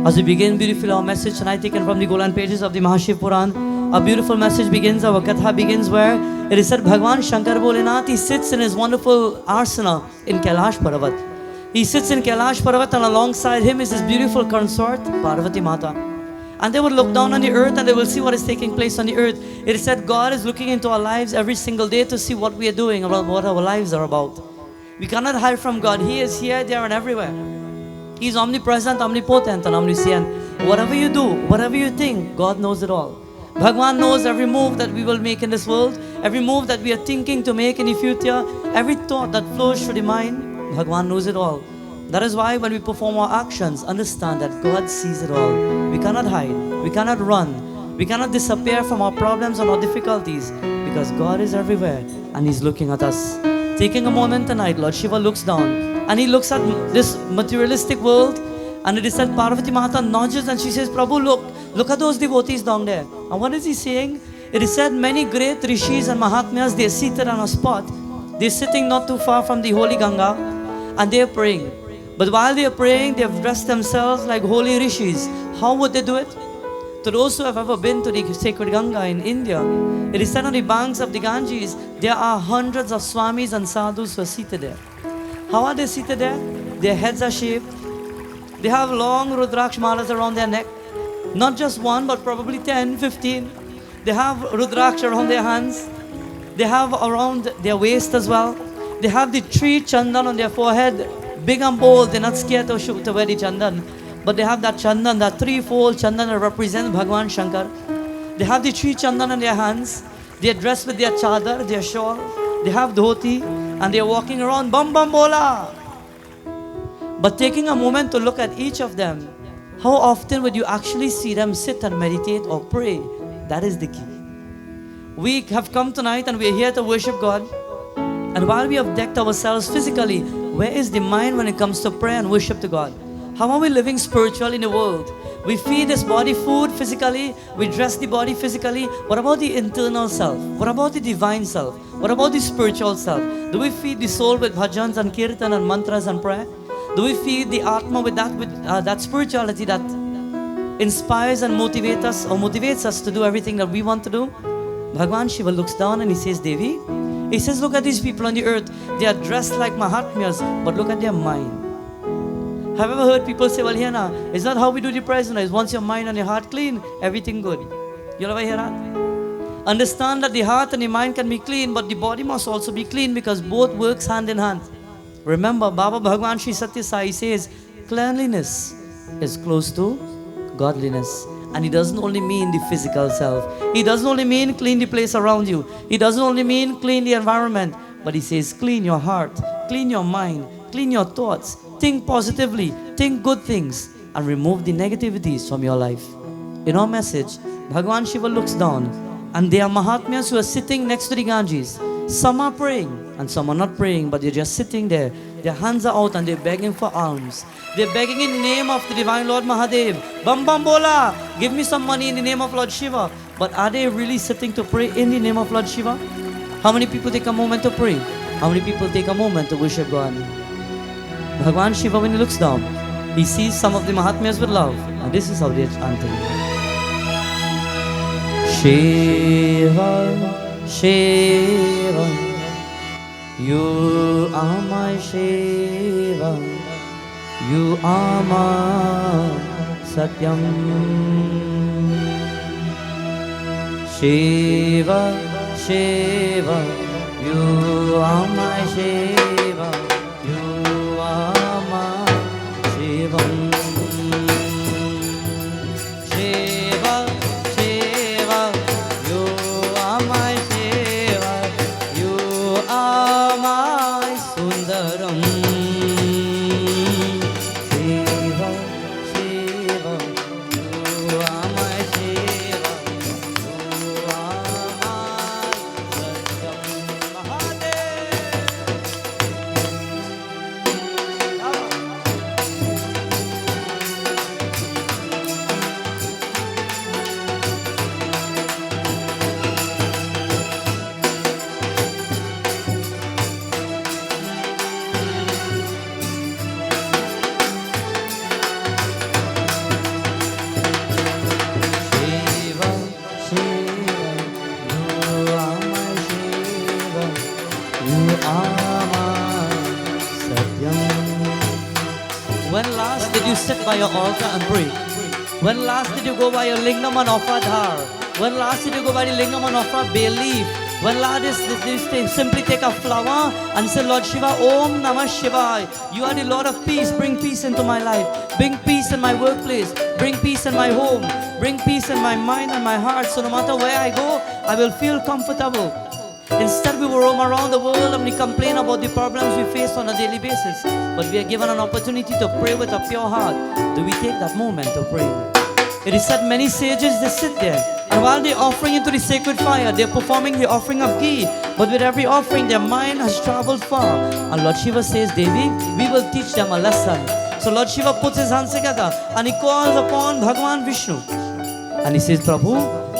As we begin beautifully our message tonight, taken from the golden pages of the Mahashiv Puran, a beautiful message begins, our Katha begins where it is said, Bhagwan Shankar Bholenath, he sits in his wonderful arsana in Kailash Parvat. He sits in Kailash Parvat and alongside him is his beautiful consort, Parvati Mata. And they will look down on the earth and they will see what is taking place on the earth. It is said God is looking into our lives every single day to see what we are doing, about what our lives are about. We cannot hide from God. He is here, there and everywhere. He is omnipresent, omnipotent and omniscient. Whatever you do, whatever you think, God knows it all. Bhagwan knows every move that we will make in this world, every move that we are thinking to make in the future, every thought that flows through the mind, Bhagwan knows it all. That is why when we perform our actions, understand that God sees it all. We cannot hide, we cannot run, we cannot disappear from our problems and our difficulties because God is everywhere and He's looking at us. Taking a moment tonight, Lord Shiva looks down and He looks at this materialistic world, and it is said Parvati Mata nudges and she says, Prabhu, look at those devotees down there. And what is He saying? It is said many great rishis and mahatmyas, they are seated on a spot. They are sitting not too far from the holy Ganga and they are praying. But while they are praying, they have dressed themselves like holy rishis. How would they do it? To those who have ever been to the sacred Ganga in India, it is said on the banks of the Ganges, there are hundreds of swamis and sadhus who are seated there. How are they seated there? Their heads are shaved. They have long Rudraksh malas around their neck. Not just one, but probably 10, 15. They have Rudraksh around their hands. They have around their waist as well. They have the 3 chandan on their forehead. Big and bold, they're not scared to wear the chandan. But they have that chandan, that 3-fold chandan that represents Bhagwan Shankar. They have the 3 chandan on their hands. They are dressed with their chadar, their shawl. They have dhoti and they are walking around, bam bam bola. But taking a moment to look at each of them, how often would you actually see them sit and meditate or pray? That is the key. We have come tonight and we are here to worship God. And while we have decked ourselves physically, where is the mind when it comes to prayer and worship to God? How are we living spiritual in the world? We feed this body food physically, we dress the body physically. What about the internal self? What about the divine self? What about the spiritual self? Do we feed the soul with bhajans and kirtan and mantras and prayer? Do we feed the Atma with that spirituality that inspires and motivates us to do everything that we want to do? Bhagwan Shiva looks down and he says, Devi, he says, look at these people on the earth. They are dressed like Mahatmyas, but look at their mind. Have you ever heard people say, well, here now, it's not how we do the prayers. Once your mind and your heart clean, everything good. You'll ever hear that? Understand that the heart and the mind can be clean, but the body must also be clean because both works hand in hand. Remember, Baba Bhagwan Sri Satya Sai says, cleanliness is close to godliness. And it doesn't only mean the physical self. It doesn't only mean clean the place around you. It doesn't only mean clean the environment. But he says, clean your heart, clean your mind, clean your thoughts. Think positively, think good things, and remove the negativities from your life. In our message, Bhagwan Shiva looks down, and there are Mahatmyas who are sitting next to the Ganges. Some are praying, and some are not praying, but they're just sitting there. Their hands are out and they're begging for alms. They're begging in the name of the Divine Lord Mahadev. Bam Bam Bola, give me some money in the name of Lord Shiva. But are they really sitting to pray in the name of Lord Shiva? How many people take a moment to pray? How many people take a moment to worship God? Bhagwan Shiva, when he looks down, he sees some of the Mahatmyas with love. And this is how they're chanting. Shiva, Shiva, you are my Shiva, you are my Satyam. Shiva, Shiva, you are my Shiva, you are my Shivam. Shiva, Shiva, you are my Shiva, you are my Sundaram. Shiva, Shiva, you are my Shiva, you are my Satyam. Mahadev. your altar and pray? When last did you go by your lingam and offer dhar? When last did you go by the lingam and offer bay leaf? When last did you simply take a flower and say, Lord Shiva, Om Namah Shivaya. You are the Lord of peace. Bring peace into my life. Bring peace in my workplace. Bring peace in my home. Bring peace in my mind and my heart. So no matter where I go, I will feel comfortable. Instead, we will roam around the world and we complain about the problems we face on a daily basis. But we are given an opportunity to pray with a pure heart. Do we take that moment to pray? It is said many sages, they sit there, and while they're offering into the sacred fire, they're performing the offering of ghee. But with every offering, their mind has traveled far. And Lord Shiva says, Devi, we will teach them a lesson. So Lord Shiva puts his hands together and he calls upon Bhagavan Vishnu. And he says, Prabhu,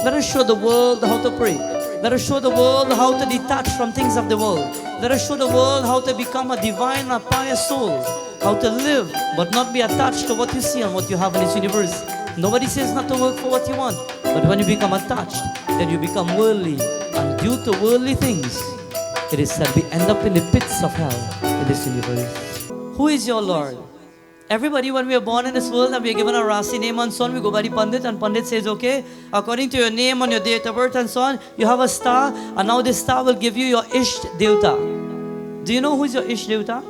let us show the world how to pray. Let us show the world how to detach from things of the world. Let us show the world how to become a divine, a pious soul. How to live, but not be attached to what you see and what you have in this universe. Nobody says not to work for what you want. But when you become attached, then you become worldly. And due to worldly things, it is said we end up in the pits of hell in this universe. Who is your Lord? Everybody, when we are born in this world and we are given a Rasi name and so on, we go by the Pandit and Pandit says, okay, according to your name and your date of birth and so on, you have a star and now this star will give you your Isht Devta. Do you know who is your Isht Devta?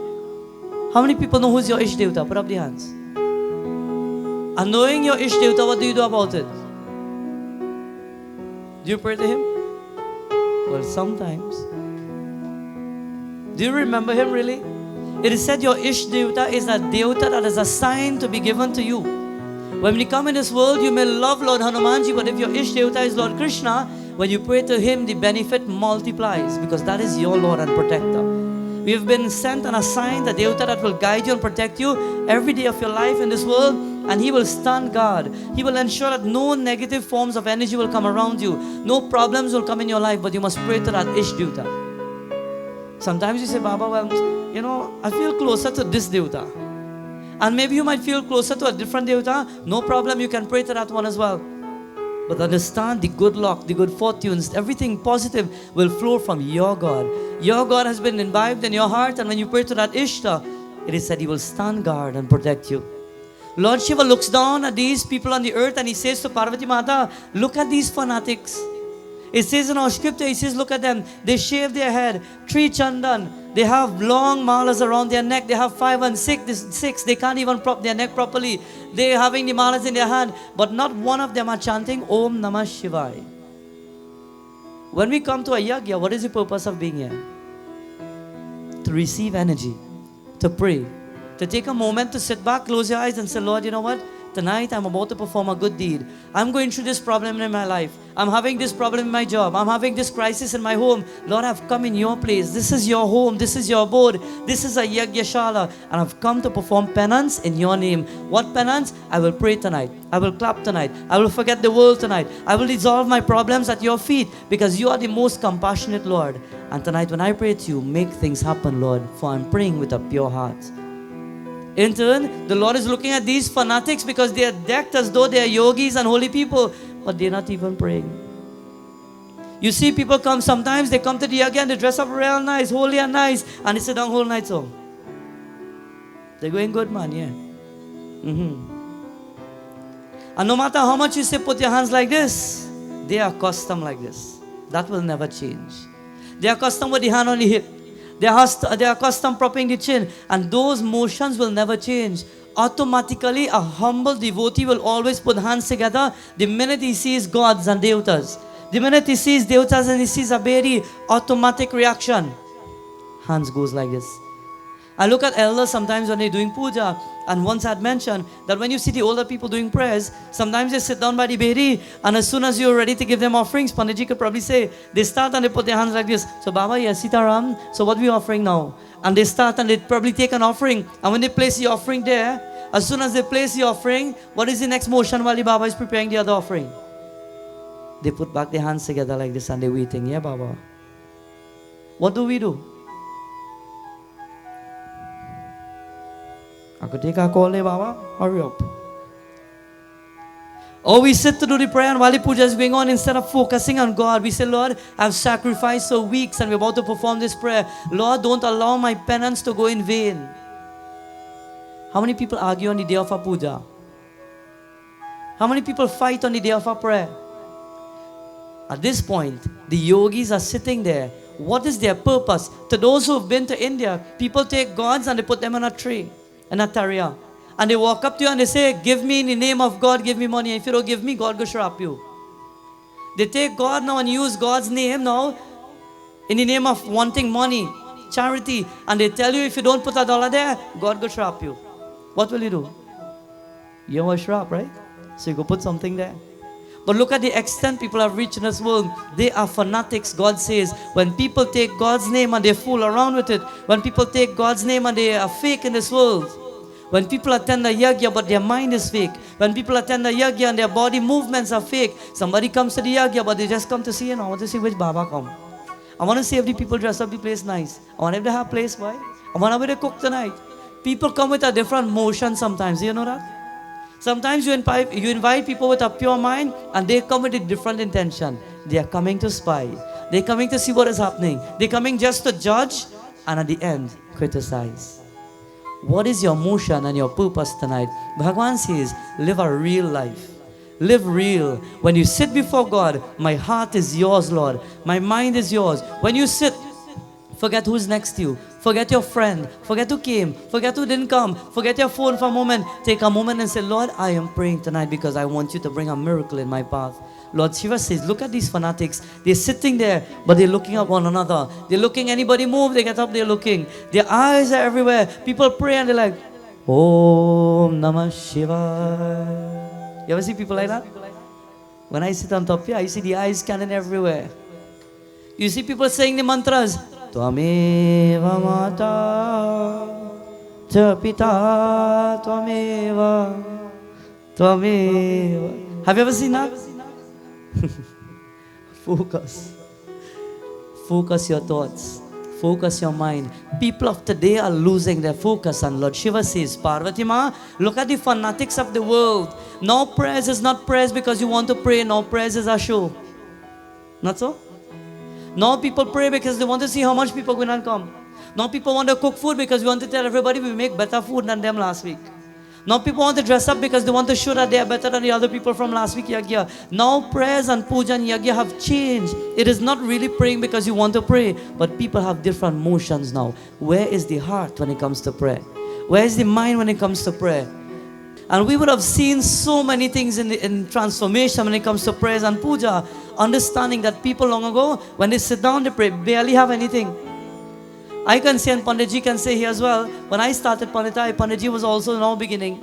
How many people know who is your Isht Devta? Put up the hands. And knowing your Isht Devta, what do you do about it? Do you pray to him? Well, sometimes. Do you remember him really? It is said your Isht Devta is a Devta that is assigned to be given to you. When we come in this world, you may love Lord Hanumanji, but if your Isht Devta is Lord Krishna, when you pray to him, the benefit multiplies because that is your Lord and protector. We have been sent and assigned a Devta that will guide you and protect you every day of your life in this world, and he will stand guard. He will ensure that no negative forms of energy will come around you. No problems will come in your life, but you must pray to that Isht Devta. Sometimes you say, Baba, well, you know, I feel closer to this Devta. And maybe you might feel closer to a different Devta. No problem, you can pray to that one as well. But understand the good luck, the good fortunes, everything positive will flow from your God. Your God has been imbibed in your heart, and when you pray to that Ishta, it is said he will stand guard and protect you. Lord Shiva looks down at these people on the earth and he says to Parvati Mata, look at these fanatics. It says in our scripture, he says, look at them. They shave their head, 3 chandan. They have long malas around their neck. They have 5 and 6. They can't even prop their neck properly. They're having the malas in their hand. But not one of them are chanting Om Namah Shivaya. When we come to a yagya, what is the purpose of being here? To receive energy, to pray, to take a moment to sit back, close your eyes and say, Lord, you know what? Tonight I'm about to perform a good deed. I'm going through this problem in my life. I'm having this problem in my job. I'm having this crisis in my home. Lord, I've come in your place. This is your home. This is your abode. This is a Yagyashala. And I've come to perform penance in your name. What penance? I will pray tonight. I will clap tonight. I will forget the world tonight. I will dissolve my problems at your feet because you are the most compassionate Lord. And tonight when I pray to you, make things happen, Lord, for I'm praying with a pure heart. In turn, the Lord is looking at these fanatics because they are decked as though they are yogis and holy people, but they're not even praying. You see people come, sometimes they come to the yagya and they dress up real nice, holy and nice, and they sit down whole night so. They're going good, man, yeah. And no matter how much you say, put your hands like this, they are accustomed like this. That will never change. They are accustomed with the hand on the hip. They are accustomed propping the chin, and those motions will never change. Automatically, a humble devotee will always put hands together the minute he sees gods and devtas. The minute he sees devtas and he sees a very automatic reaction. Hands goes like this. I look at elders sometimes when they're doing puja, and once I had mentioned that when you see the older people doing prayers, sometimes they sit down by the bedi, and as soon as you're ready to give them offerings, Panditji could probably say, they start and they put their hands like this. So Baba, yes, Sitaram, so what are we offering now? And they start and they probably take an offering, and when they place the offering there, as soon as they place the offering, what is the next motion while the Baba is preparing the other offering? They put back their hands together like this and they're waiting. Yeah, Baba. What do we do? I could take a call, Baba. Hurry up. Or we sit to do the prayer, and while the puja is going on, instead of focusing on God, we say, Lord, I've sacrificed for weeks and we're about to perform this prayer. Lord, don't allow my penance to go in vain. How many people argue on the day of a puja? How many people fight on the day of our prayer? At this point, the yogis are sitting there. What is their purpose? To those who have been to India, people take gods and they put them on a tree, in a tarriya. And they walk up to you and they say, give me in the name of God, give me money. And if you don't give me, God will shrap you. They take God now and use God's name now in the name of wanting money, charity. And they tell you if you don't put $1 there, God will shrap you. What will you do? You want a shrap, right? So you go put something there. But look at the extent people have reached in this world. They are fanatics, God says. When people take God's name and they fool around with it, when people take God's name and they are fake in this world, when people attend a yagya but their mind is fake, when people attend a yagya and their body movements are fake, somebody comes to the yagya but they just come to see, I want to see which Baba come. I want to see if the people dress up the place nice. I want them to have place, why? I want to be the cook tonight. People come with a different motion sometimes, do you know that? Sometimes you invite people with a pure mind and they come with a different intention. They are coming to spy. They're coming to see what is happening. They're coming just to judge and at the end, criticize. What is your motion and your purpose tonight? Bhagavan says, live a real life. Live real. When you sit before God, my heart is yours, Lord. My mind is yours. When you sit, forget who's next to you. Forget your friend. Forget who came. Forget who didn't come. Forget your phone for a moment. Take a moment and say, Lord, I am praying tonight because I want you to bring a miracle in my path. Lord Shiva says, look at these fanatics. They're sitting there, but they're looking at one another. They're looking, anybody move, they get up, they're looking. Their eyes are everywhere. People pray and they're like, Om Namah Shiva. You ever see people like that? When I sit on top here, I see the eyes scanning everywhere. You see people saying the mantras. Tvameva Mata Cha Pita Tvameva Tvameva. Have you ever seen that? Focus. Focus your thoughts. Focus your mind. People of today are losing their focus. And Lord Shiva says, Parvati Ma, look at the fanatics of the world. No prayers is not prayers because you want to pray. No prayers is a show. Not so? Now people pray because they want to see how much people will come. Now people want to cook food because we want to tell everybody we make better food than them last week. Now people want to dress up because they want to show that they are better than the other people from last week yagya. Now prayers and puja and yagya have changed. It is not really praying because you want to pray, but people have different motions now. Where is the heart when it comes to prayer? Where is the mind when it comes to prayer? And we would have seen so many things in transformation when it comes to prayers and puja, understanding that people long ago, when they sit down, they pray, barely have anything. I can say, and Panditji can say here as well, when I started Pandita, Panditji was also in our beginning.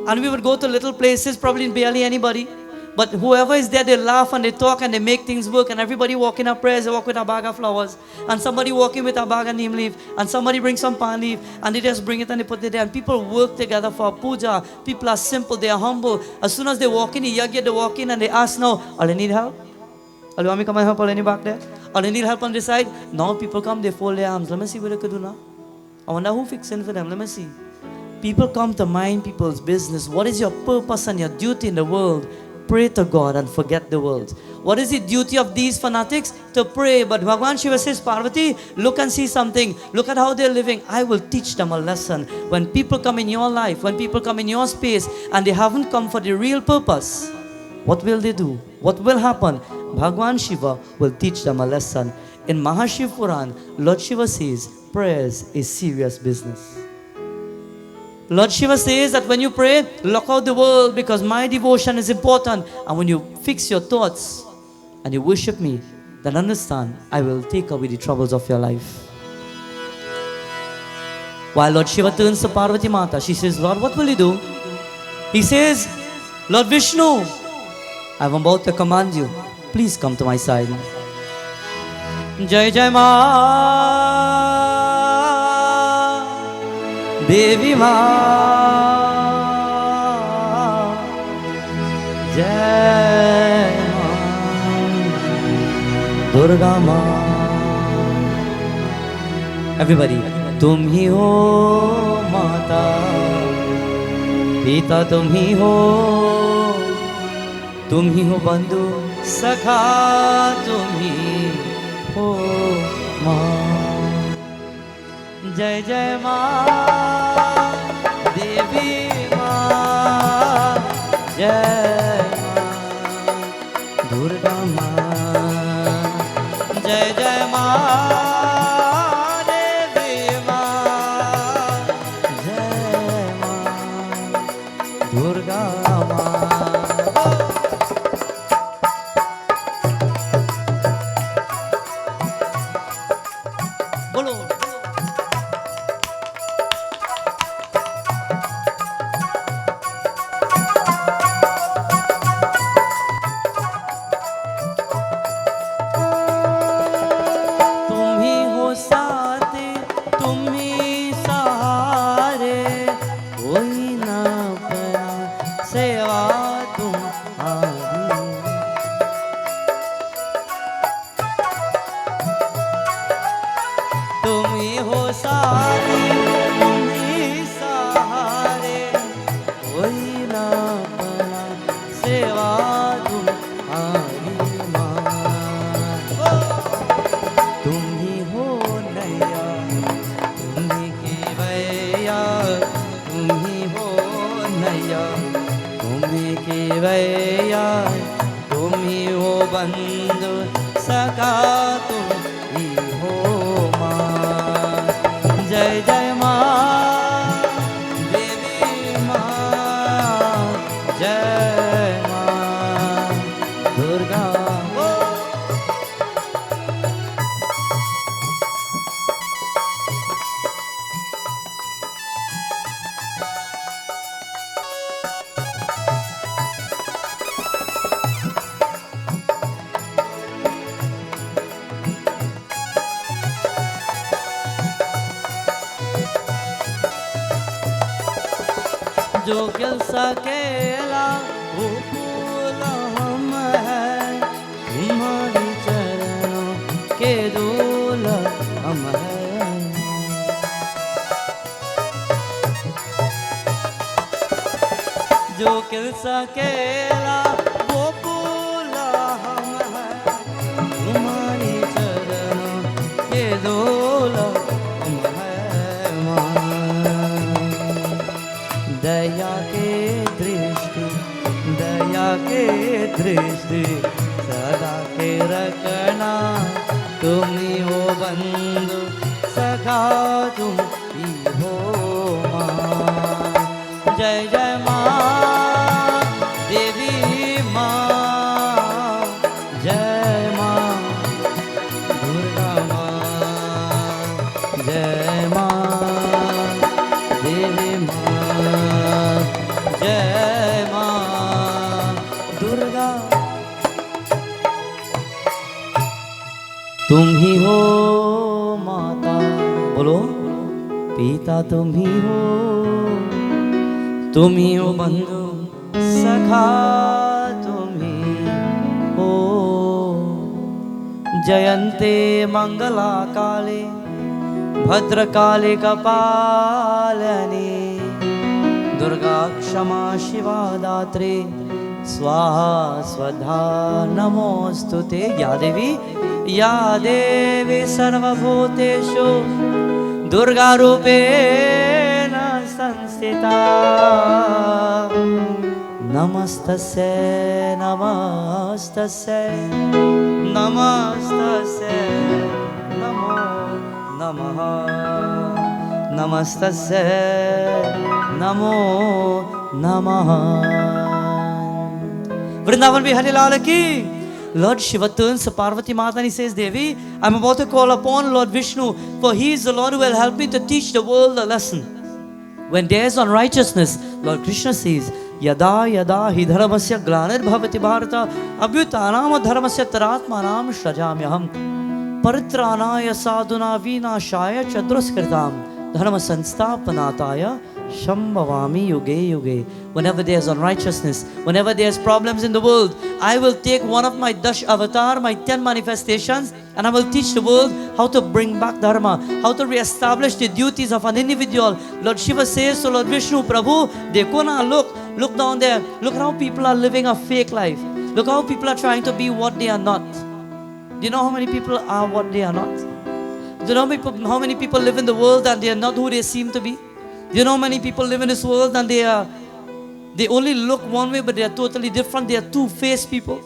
And we would go to little places, probably barely anybody. But whoever is there, they laugh and they talk and they make things work. And everybody walk in our prayers, they walk with a bag of flowers. And somebody walking with a bag of neem leaf. And somebody brings some pan leaf. And they just bring it and they put it there. And people work together for puja. People are simple, they are humble. As soon as they walk in the yagya, they walk in and they ask now, "All you need help? All you want me to come and help? All any back there? All you need help on this side?" Now people come, they fold their arms. Let me see what they could do now. I wonder who fixing for them. Let me see. People come to mind people's business. What is your purpose and your duty in the world? Pray to God and forget the world. What is the duty of these fanatics? To pray. But Bhagavan Shiva says, Parvati, look and see something. Look at how they're living. I will teach them a lesson. When people come in your life, when people come in your space and they haven't come for the real purpose, what will they do? What will happen? Bhagavan Shiva will teach them a lesson. In Mahashiv Puran, Lord Shiva says, prayers is serious business. Lord Shiva says that when you pray, lock out the world because my devotion is important. And when you fix your thoughts and you worship me, then understand, I will take away the troubles of your life. While Lord Shiva turns to Parvati Mata, she says, Lord, what will you do? He says, Lord Vishnu, I'm about to command you. Please come to my side. Jai Jai Ma Devi Ma Jai Ma Durga Ma. Everybody, tum hi ho mata, pita tum hi ho bandhu, sakha tum hi ho ma. Jai Jai Ma Devi Ma Jai बोलो तुम ही हो साथ, तुम ही सहारे, कोई ना अपना सेवा तुम्हारी। तुम ही हो साथी, तुम ही सहारे, कोई ना अपना सेवा तुम्हारी माँ। तुम ही हो नैया, तुम ही केवैया, तुम ही हो नैया, तुम ही केवैया, तुम ही हो बंधु सखा, तुम ही हो माँ। जय जय माँ देवी माँ, जय माँ दुर्गा। जो गिल सकेला वो फूल हम है, तुम्हारी चरणों के धूल हम है। जो गिल सकेला वो फूल हम है, तुम्हारी चरणों के धूल हम है माँ। दया के दृष्टि, दया के दृष्टि सदा के रखना, तुम ही हो बंधु सखा, तुम ही हो माँ। जय जय माँ देवी माँ, जय माँ दुर्गा माँ, जय माँ देवी माँ, जय माँ दुर्गा। तुम ही हो माता, बोलो पिता तुम ही हो बंधु सखा, तुम ही हो। जयन्ते मंगला काले भद्रकाले कपालिनी, दुर्गा क्षमा शिवा दात्री, स्वाहा स्वधा नमोस्तुते। या देवी सर्वभूतेषु दुर्गा रूपेण संस्थिता, नमस्तस्यै नमस्तस्यै नमस्तस्यै नमो नमः, नमस्तस्यै नमो नमः। वृंदावन बिहारी लाल की। Lord Shiva turns to Parvati Mata and he says, Devi, I'm about to call upon Lord Vishnu, for he is the Lord who will help me to teach the world a lesson. When there is unrighteousness, Lord Krishna says, Yada yada hi dharmasya glanir bhavati bharata abhyutanam dharmasya taratmanam shrajamyaham paritranaya sadhuna vinashaya chadraskritam dharma sansthapanataya Shambhavami yuge yuge. Whenever there's unrighteousness, whenever there's problems in the world, I will take one of my Dash avatar, my 10 manifestations, and I will teach the world how to bring back dharma, how to re-establish the duties of an individual. Lord Shiva says to Lord Vishnu, Prabhu, dekho na, look down there. Look how people are living a fake life. Look how people are trying to be what they are not. Do you know how many people are what they are not? Do you know how many people live in the world and they are not who they seem to be? Do you know many people live in this world and they only look one way but they are totally different. They are two-faced people.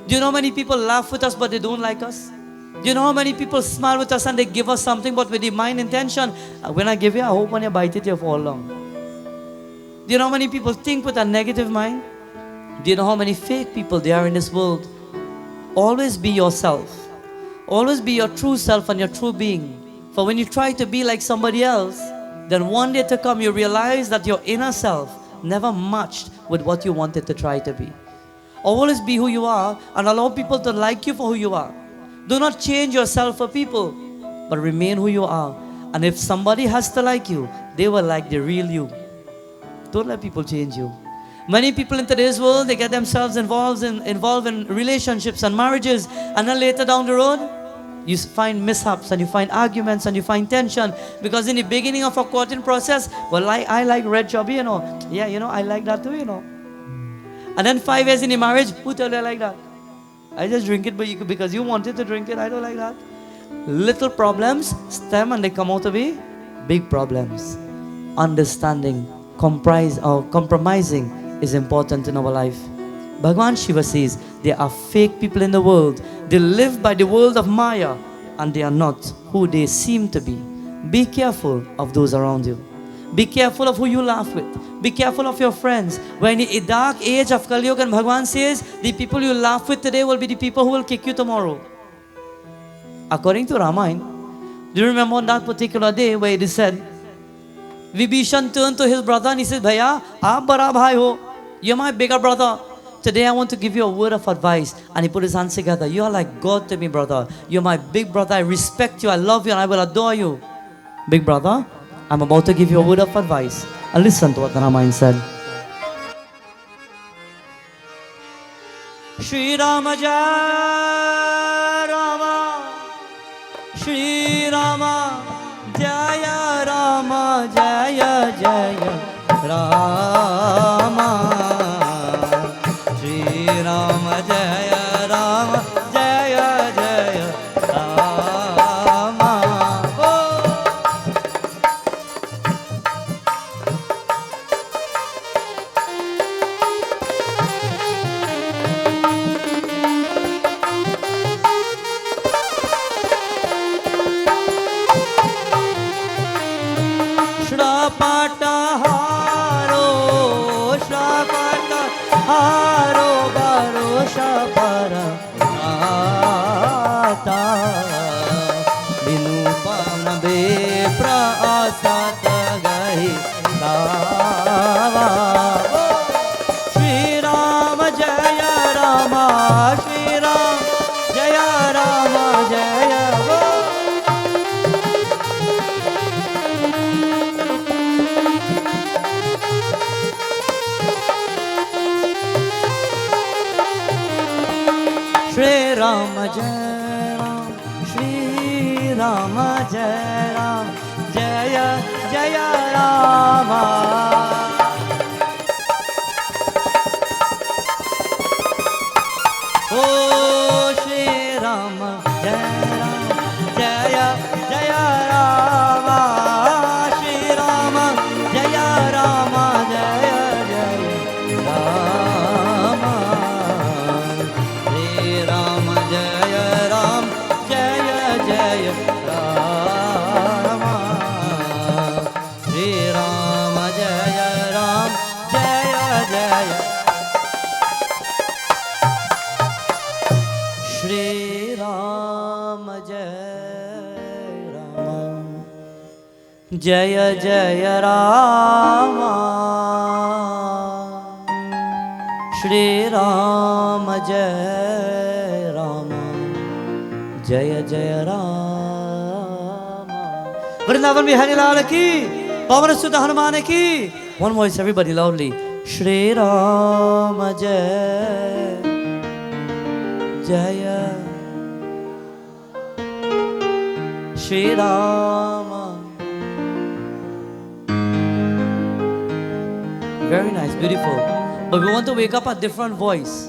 Do you know many people laugh with us but they don't like us? Do you know how many people smile with us and they give us something but with the mind intention? When I give you, I hope when you bite it, you fall down. Do you know how many people think with a negative mind? Do you know how many fake people there are in this world? Always be yourself. Always be your true self and your true being. For when you try to be like somebody else, then one day to come you realize that your inner self never matched with what you wanted to try to be. Always be who you are and allow people to like you for who you are. Do not change yourself for people, but remain who you are. And if somebody has to like you, they will like the real you. Don't let people change you. Many people in today's world, they get themselves involved in relationships and marriages, and then later down the road, you find mishaps and you find arguments and you find tension, because in the beginning of a courting process, well, I like red chubby, yeah, I like that too, And then 5 years in the marriage, who told you I like that? I just drink it because you wanted to drink it. I don't like that. Little problems stem and they come out to be big problems. Understanding, compromising is important in our life. Bhagwan Shiva says there are fake people in the world. They live by the world of Maya and they are not who they seem to be. Be careful of those around you. Be careful of who you laugh with. Be careful of your friends. When in the dark age of Kali Yuga, and Bhagwan says the people you laugh with today will be the people who will kick you tomorrow. According to Ramayana, do you remember on that particular day where it is said, Vibhishan turned to his brother and he said, Bhaiya, aap bara bhai ho. You're my bigger brother. Today I want to give you a word of advice. And he put his hands together. You are like God to me, brother. You're my big brother. I respect you. I love you and I will adore you. Big brother, I'm about to give you a word of advice. And listen to what the Ramayana said. Shri Rama Jaya Rama, Shri Rama Jaya Rama, Jaya Jaya Rama, Shri Rama Jaya Rama, Jaya Jaya Rama. Oh. Shrapata haro, shrapata haro, baro shapara ata, binupam be prasat gahi dava. Shri Rama Jaya Rama, Shri Rama Jaya Rama Jaya. Shri Rama Jaya Ram, Shri Rama Jaya Ram, Jaya Jaya Rama. Oh Shri Rama Jaya Ram, Jaya Jaya Rama, Shri Rama Jaya Rama, Jaya Jaya Rama. Shri Rama Jaya Rama, Jaya Jaya Rama, Shri Rama Jaya Rama, Jaya Jaya Rama. Vrindavan Bihari Lal ki, Pavan Sudha Hanuman ki. One voice, everybody loudly. Shri Rama Jaya Jaya, Shri Rama. Very nice, beautiful. But we want to wake up a different voice.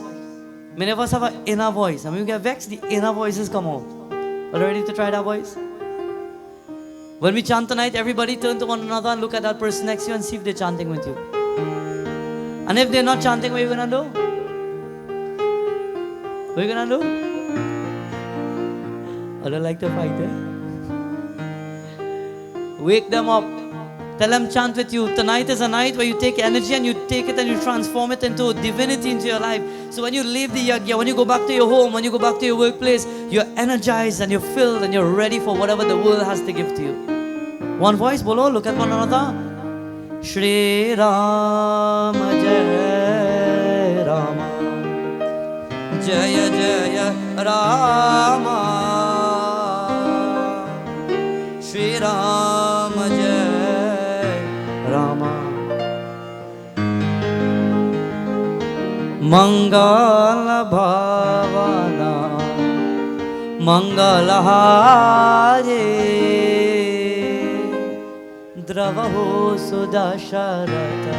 Many of us have an inner voice. And when we get vexed, the inner voices come out. Are you ready to try that voice? When we chant tonight, everybody turn to one another and look at that person next to you and see if they're chanting with you. And if they're not chanting, what are you going to do? What are you going to do? I don't like to fight, eh? Wake them up. Tell them chant with you. Tonight is a night where you take energy and you take it and you transform it into divinity into your life. So when you leave the yagya, when you go back to your home, when you go back to your workplace, you're energized and you're filled and you're ready for whatever the world has to give to you. One voice, bolo, look at one another. Shri Ram Jai Rama Jaya Jaya Rama Shri Ram Jai Rama Mangala Bhavana Mangala Hare Dravaho Sudasharata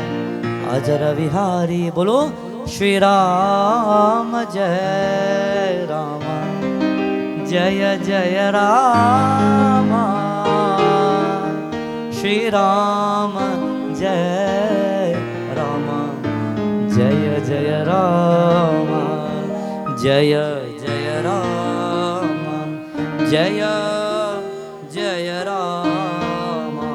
Ajara Vihari Bolo Shri Ram Jai Rama Jaya Jaya Rama Shri Rama Jai Rama Jaya Jaya Rama Jaya Jaya Rama Jaya Jaya Rama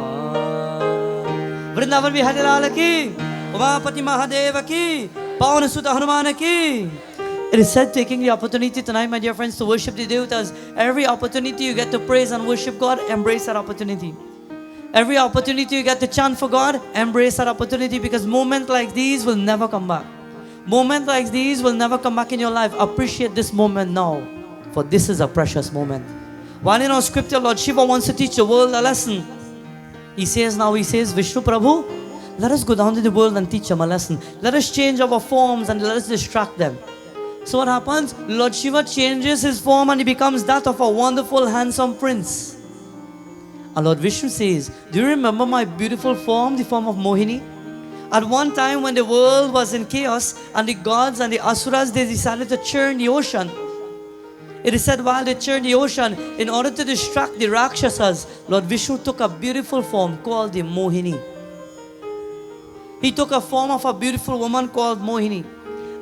Vrindavan Bihari Lal ki Umapati Mahadeva ki Pawan Sutta Hanuman ki. It is said, taking the opportunity tonight, my dear friends, to worship the Devatas. Every opportunity you get to praise and worship God, embrace that opportunity. Every opportunity you get to chant for God, embrace that opportunity, because moments like these will never come back. Moments like these will never come back in your life. Appreciate this moment now, for this is a precious moment. While in our scripture, Lord Shiva wants to teach the world a lesson. He says, Vishnu Prabhu, let us go down to the world and teach them a lesson. Let us change our forms and let us distract them. So what happens? Lord Shiva changes his form and he becomes that of a wonderful, handsome prince. And Lord Vishnu says, do you remember my beautiful form, the form of Mohini? At one time when the world was in chaos and the gods and the asuras, they decided to churn the ocean. It is said while they churned the ocean, in order to distract the Rakshasas, Lord Vishnu took a beautiful form called the Mohini. He took a form of a beautiful woman called Mohini.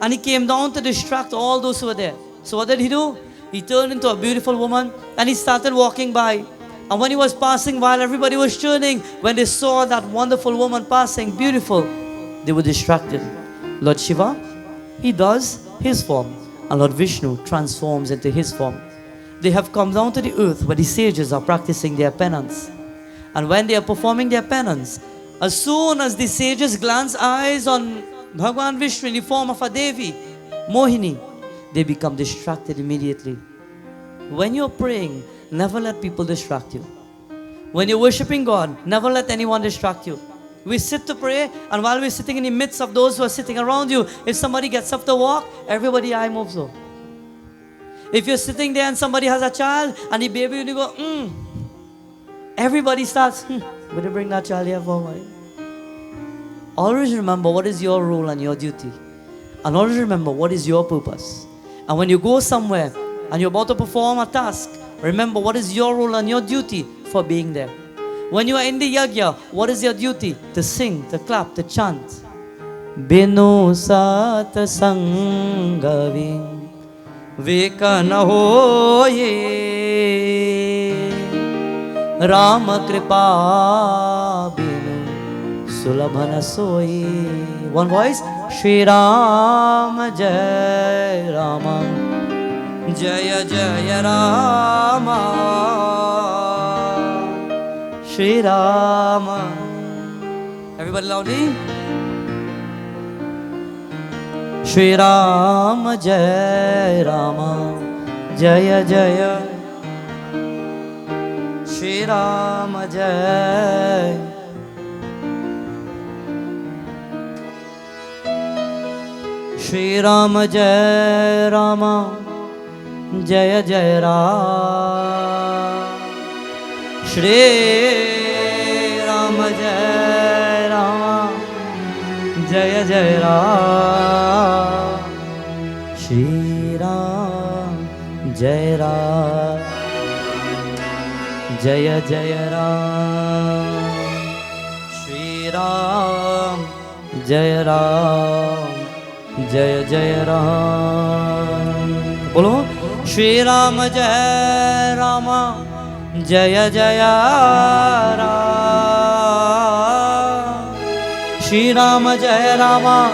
And he came down to distract all those who were there. So what did he do? He turned into a beautiful woman and he started walking by. And when he was passing, while everybody was churning, when they saw that wonderful woman passing, beautiful, they were distracted. Lord Shiva, he does his form. And Lord Vishnu transforms into his form. They have come down to the earth where the sages are practicing their penance. And when they are performing their penance, as soon as the sages glance eyes on Bhagwan Vishnu in the form of a Devi, Mohini, they become distracted immediately. When you're praying, never let people distract you. When you're worshipping God, never let anyone distract you. We sit to pray, and while we're sitting in the midst of those who are sitting around you, if somebody gets up to walk, everybody eye moves up. If you're sitting there and somebody has a child, and the baby, you go, everybody starts, would you bring that child here for a while? Always remember what is your role and your duty. And always remember what is your purpose. And when you go somewhere and you're about to perform a task, remember what is your role and your duty for being there. When you are in the yagya, what is your duty? To sing, to clap, to chant. Binu sat sangavin veka na hoye Rama kripa binu sulabhana soye. One voice. Shri Ram Jai Rama Jaya Jaya Rama Shri Rama. Everybody loudly. Shri Ram Jai Rama Jaya Jaya Shri Ram Jai. Shri Ram Jai Rama Jaya Jaya Rama Shri Ram Jai Rama Jaya Jaya Rama Shri Ram Jai Rama Jaya Jaya Rama Shri Ram Jaya Rama Jaya Jaya Ram. Bolo Shri Ram Jai Rama Jaya Jaya Ram Shri Rama Jaya Rama,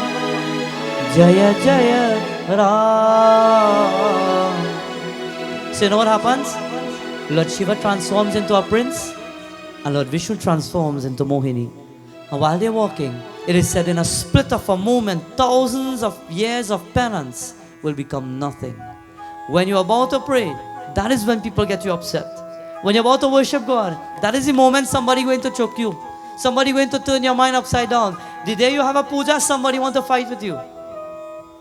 Jaya Jaya Ram. So you know what happens? Lord Shiva transforms into a prince, and Lord Vishnu transforms into Mohini. And while they're walking, it is said in a split of a moment, thousands of years of penance will become nothing. When you're about to pray, that is when people get you upset. When you're about to worship God, that is the moment somebody going to choke you. Somebody going to turn your mind upside down. The day you have a puja, somebody want to fight with you.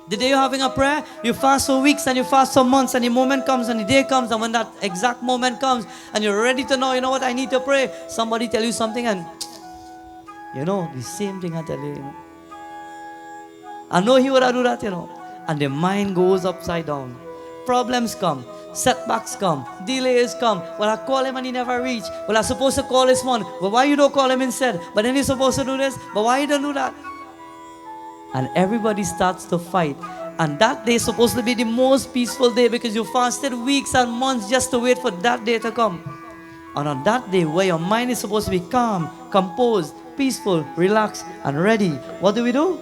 The day you're having a prayer, you fast for weeks and you fast for months, and the moment comes and the day comes, and when that exact moment comes and you're ready to know, you know what, I need to pray, somebody tell you something and you know, the same thing I tell you, I know he would do that, and the mind goes upside down. Problems come, setbacks come, delays come. Well, I call him and he never reach. Well, I'm supposed to call this one. But why you don't call him instead? But then you're supposed to do this. But why you don't do that? And everybody starts to fight. And that day is supposed to be the most peaceful day because you fasted weeks and months just to wait for that day to come. And on that day where your mind is supposed to be calm, composed, peaceful, relaxed, and ready, what do?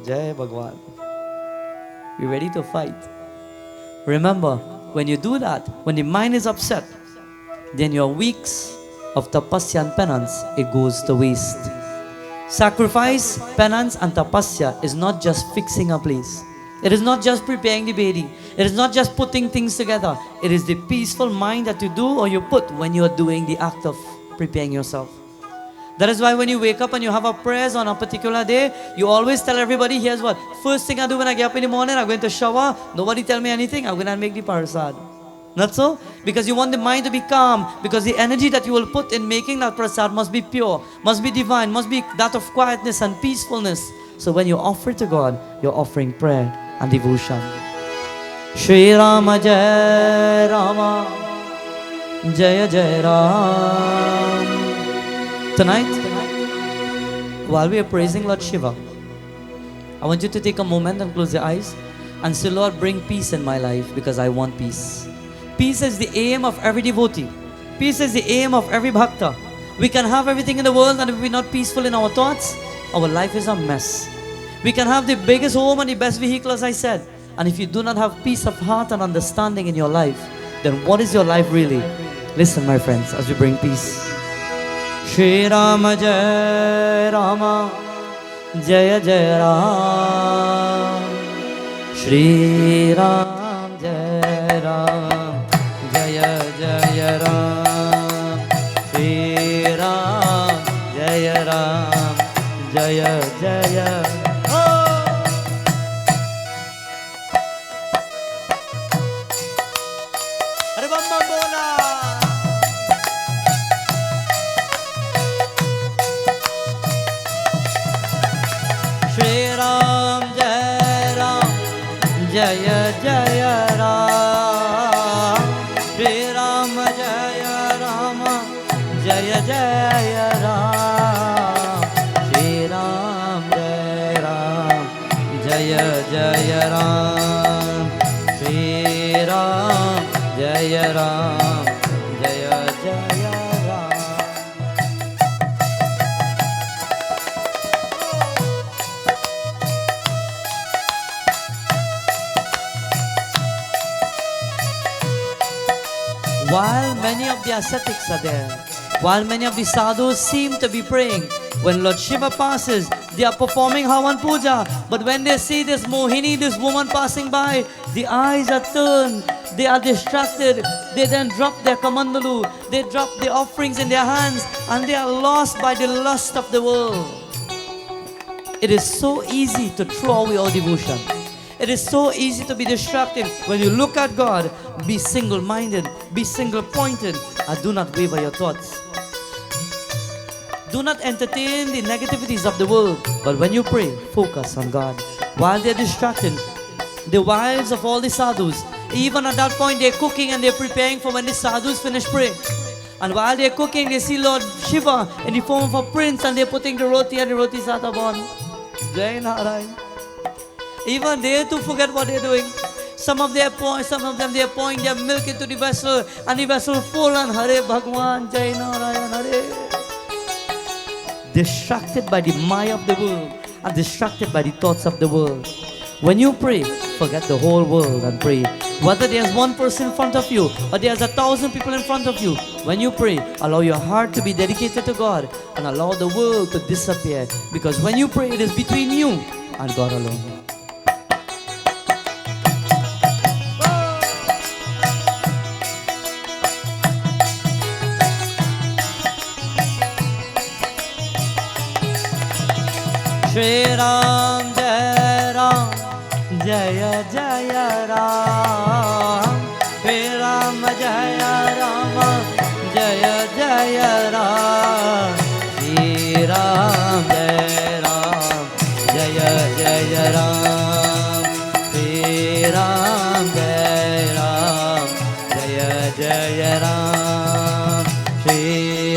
Jai Bhagwan. We're ready to fight. Remember, when you do that, when the mind is upset, then your weeks of tapasya and penance, it goes to waste. Sacrifice, penance, and tapasya is not just fixing a place. It is not just preparing the bedi. It is not just putting things together. It is the peaceful mind that you do or you put when you are doing the act of preparing yourself. That is why when you wake up and you have a prayers on a particular day, you always tell everybody, here's what. First thing I do when I get up in the morning, I'm going to shower. Nobody tell me anything. I'm going to make the prasad. Not so? Because you want the mind to be calm. Because the energy that you will put in making that prasad must be pure, must be divine, must be that of quietness and peacefulness. So when you offer it to God, you're offering prayer and devotion. Shri Rama Jai Rama, Jaya Jaya Ram. Tonight, while we are praising Lord Shiva, I want you to take a moment and close your eyes and say, Lord, bring peace in my life because I want peace. Peace is the aim of every devotee. Peace is the aim of every bhakta. We can have everything in the world, and if we're not peaceful in our thoughts, our life is a mess. We can have the biggest home and the best vehicle, as I said, and if you do not have peace of heart and understanding in your life, then what is your life really? Listen, my friends, as we bring peace. Shri Rama Jai Rama, Jaya Jaya Ram. Shri Ram Jai Ram, Jaya Jaya Ram. Shri Ram Jaya Ram, Jaya Jaya. Hare Bamba Bola. Jaya Jaya Ram, Shri Rama Jaya Rama, Jaya Jaya Ram, Shri Ram Jaya Ram, Jaya Jaya Ram, Shri Ram Jaya Ram, Jaya Jaya Ram. While many of the ascetics are there, while many of the sadhus seem to be praying, when Lord Shiva passes, they are performing Havan Puja. But when they see this Mohini, this woman passing by, the eyes are turned, they are distracted, they then drop their kamandalu, they drop the offerings in their hands, and they are lost by the lust of the world. It is so easy to throw away all devotion. It is so easy to be distracted. When you look at God, be single-minded, be single-pointed, and do not waver your thoughts. Do not entertain the negativities of the world, but when you pray, focus on God. While they're distracted, the wives of all the sadhus, even at that point, they're cooking and they're preparing for when the sadhus finish praying. And while they're cooking, they see Lord Shiva in the form of a prince, and they're putting the roti and the roti satabon. Jai Narayan. Even they too forget what they're doing. Some of them they're pouring their milk into the vessel, and the vessel full, and Hare Bhagwan, Jai Narayan, Hare. distracted by the mire of the world and distracted by the thoughts of the world. When you pray, forget the whole world and pray. Whether there's one person in front of you or there's 1,000 people in front of you, when you pray, allow your heart to be dedicated to God and allow the world to disappear. Because when you pray, it is between you and God alone. Shri Ram Jai Ram Jaya Jaya Ram Shri Ram Jaya Ram Jaya Jaya Ram Shri Ram Jai Ram Jaya Jaya Ram Shri Ram Jai Ram Jaya Jaya Ram Shri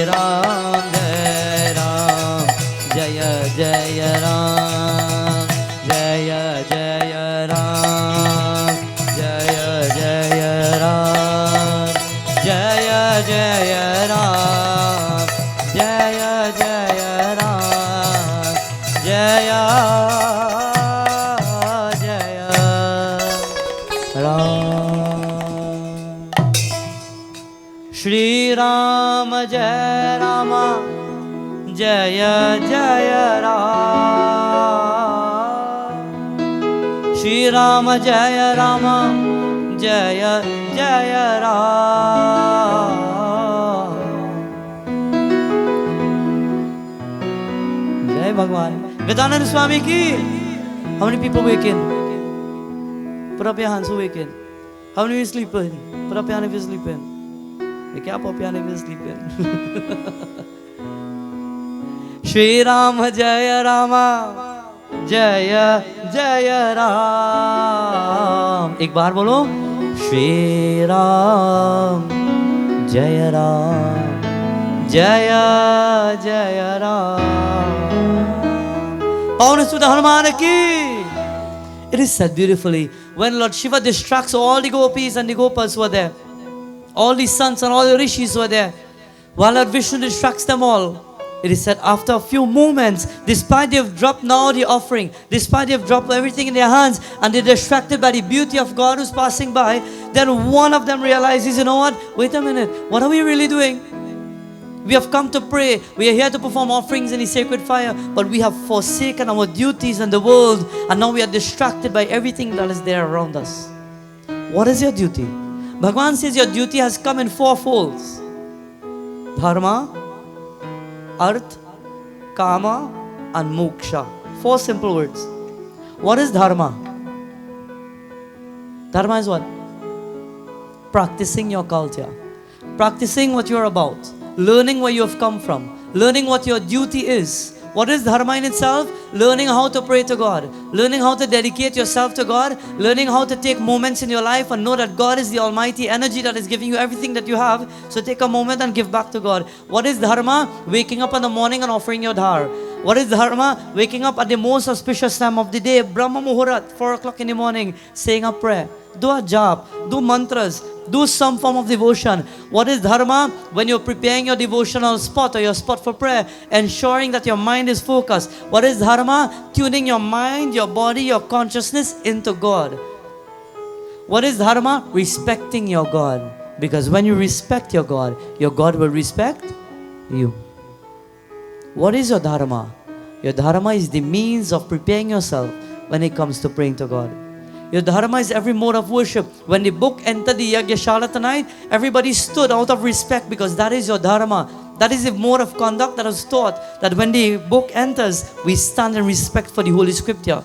Ram Jai Ram Jaya Jaya Ram Jaya Jaya Ram Jaya Jaya Ram Jaya Jaya Ram Jaya Jaya Ram Jaya Jaya Ram Shri Ram Jai Rama Jaya Jaya Ram Shri Rama Jaya Rama Jaya Jaya Ram Jai Bhagwan Vedanand Swami ki. How many people waking? Put up your hands, who waking? How many of you sleeping? Put up your hand if you're sleeping. Wake up your hand if you're sleeping. Shri Ram Jaya Rama Jaya Jaya Ram एक बार बोलो Shri Ram Jaya Ram Jaya Jaya Ram Pawan Sudha Hanuman ki. It is said beautifully when Lord Shiva distracts all the gopis and the gopas were there, all the sons and all the rishis were there, while Lord Vishnu distracts them all. It is said after a few moments, despite they have dropped now the offering, despite they have dropped everything in their hands and they're distracted by the beauty of God who's passing by, then one of them realizes, you know what? Wait a minute, what are we really doing? We have come to pray, we are here to perform offerings in the sacred fire, but we have forsaken our duties in the world and now we are distracted by everything that is there around us. What is your duty? Bhagavan says your duty has come in four folds. Dharma, Arth, Kama and Moksha. Four simple words. What is Dharma? Dharma is what? Practicing your culture. Practicing what you're about. Learning where you have come from. Learning what your duty is. What is Dharma in itself? Learning how to pray to God. Learning how to dedicate yourself to God. Learning how to take moments in your life and know that God is the almighty energy that is giving you everything that you have. So take a moment and give back to God. What is Dharma? Waking up in the morning and offering your dhar. What is Dharma? Waking up at the most auspicious time of the day, Brahma Muhurat, 4 o'clock in the morning, saying a prayer. Do a jap, do mantras, do some form of devotion. What is Dharma? When you're preparing your devotional spot or your spot for prayer, ensuring that your mind is focused. What is Dharma? Tuning your mind, your body, your consciousness into God. What is Dharma? Respecting your God. Because when you respect your God will respect you. What is your Dharma? Your Dharma is the means of preparing yourself when it comes to praying to God. Your Dharma is every mode of worship. When the book entered the Yagyashala tonight, everybody stood out of respect because that is your Dharma. That is the mode of conduct that was taught, that when the book enters, we stand in respect for the Holy Scripture.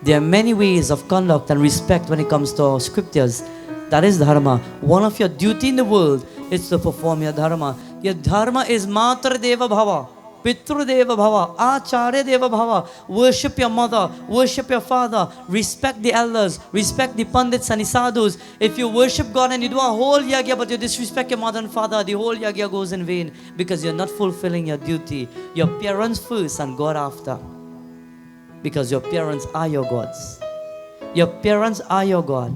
There are many ways of conduct and respect when it comes to our scriptures. That is Dharma. One of your duty in the world is to perform your Dharma. Your Dharma is Matra Deva Bhava, Pitru Deva Bhava, Acharya Deva Bhava. Worship your mother, worship your father, respect the elders, respect the Pandits and the Sadhus. If you worship God and you do a whole yagya but you disrespect your mother and father, the whole yagya goes in vain because you're not fulfilling your duty. Your parents first and God after. Because your parents are your gods. Your parents are your God.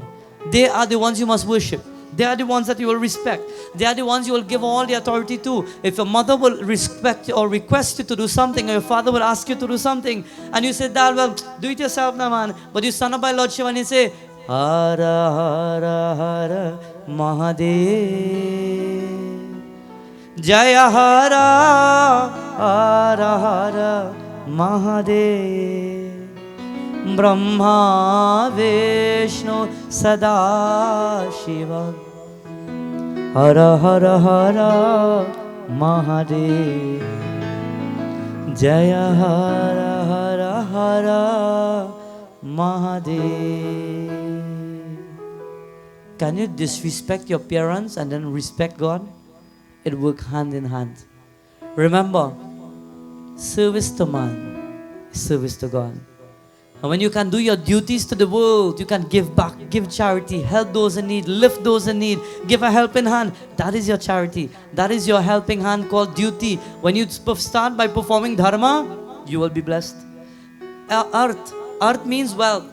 They are the ones you must worship. They are the ones that you will respect. They are the ones you will give all the authority to. If your mother will respect or request you to do something, or your father will ask you to do something, and you say, Dad, well, do it yourself now, man. But you stand up by Lord Shiva and you say, Hara Hara Hara Mahadev, Jaya Hara Hara Hara Mahadev, Brahma Vishnu Sada Shiva, Hara Hara Hara Mahadev, Jaya Hara Hara Hara Mahadev. Can you disrespect your parents and then respect God? It works hand in hand. Remember, service to man is service to God. And when you can do your duties to the world, you can give back, give charity, help those in need, lift those in need, give a helping hand. That is your charity. That is your helping hand called duty. When you start by performing dharma, you will be blessed. Earth means wealth.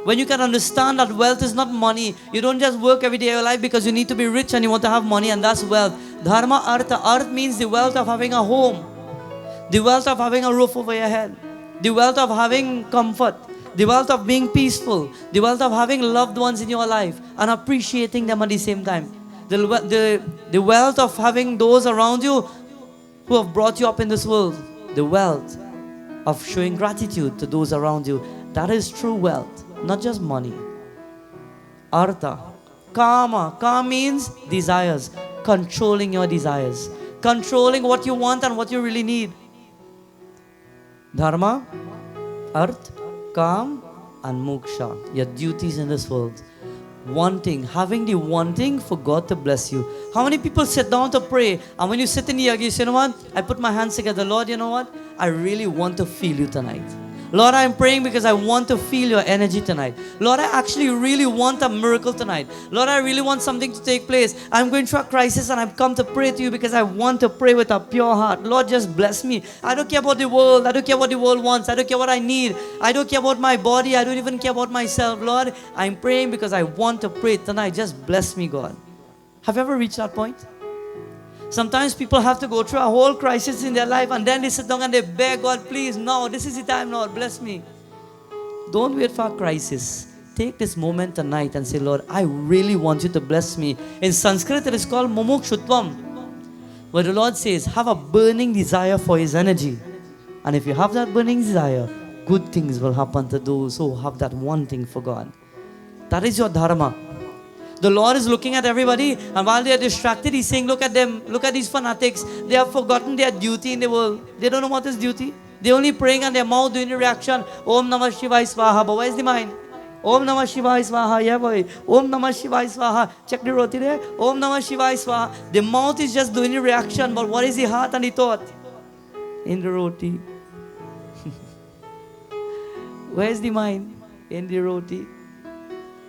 When you can understand that wealth is not money, you don't just work every day of your life because you need to be rich and you want to have money, and that's wealth. Dharma, artha. Earth means the wealth of having a home, the wealth of having a roof over your head, the wealth of having comfort, the wealth of being peaceful, the wealth of having loved ones in your life and appreciating them at the same time, the wealth of having those around you who have brought you up in this world, the wealth of showing gratitude to those around you. That is true wealth, not just money. Artha. Kama. Kama means desires. Controlling your desires. Controlling what you want and what you really need. Dharma, Arth, Kam, and Moksha. Your duties in this world. Wanting, having the wanting for God to bless you. How many people sit down to pray, and when you sit in the yagi, you say, you know what? I put my hands together. Lord, you know what? I really want to feel you tonight. Lord, I'm praying because I want to feel your energy tonight. Lord, I actually really want a miracle tonight. Lord, I really want something to take place. I'm going through a crisis and I've come to pray to you because I want to pray with a pure heart. Lord, just bless me. I don't care about the world. I don't care what the world wants. I don't care what I need. I don't care about my body. I don't even care about myself. Lord, I'm praying because I want to pray tonight. Just bless me, God. Have you ever reached that point? Sometimes people have to go through a whole crisis in their life and then they sit down and they beg God, please, no, this is the time, Lord, bless me. Don't wait for a crisis. Take this moment tonight and say, Lord, I really want you to bless me. In Sanskrit, it is called mumukshutvam, where the Lord says, have a burning desire for His energy. And if you have that burning desire, good things will happen to those who have that wanting for God. That is your dharma. The Lord is looking at everybody, and while they are distracted, He's saying, look at them, look at these fanatics. They have forgotten their duty in the world. They don't know what is duty. They're only praying and their mouth doing the reaction. Om Namah Shivaya Swaha. But where's the mind? Om Namah Shivaya Swaha. Yeah, boy. Om Namah Shivaya Swaha. Check the roti there. Om Namah Shivaya Swaha. The mouth is just doing the reaction, but what is the heart and the thought? In the roti. Where's the mind? In the roti.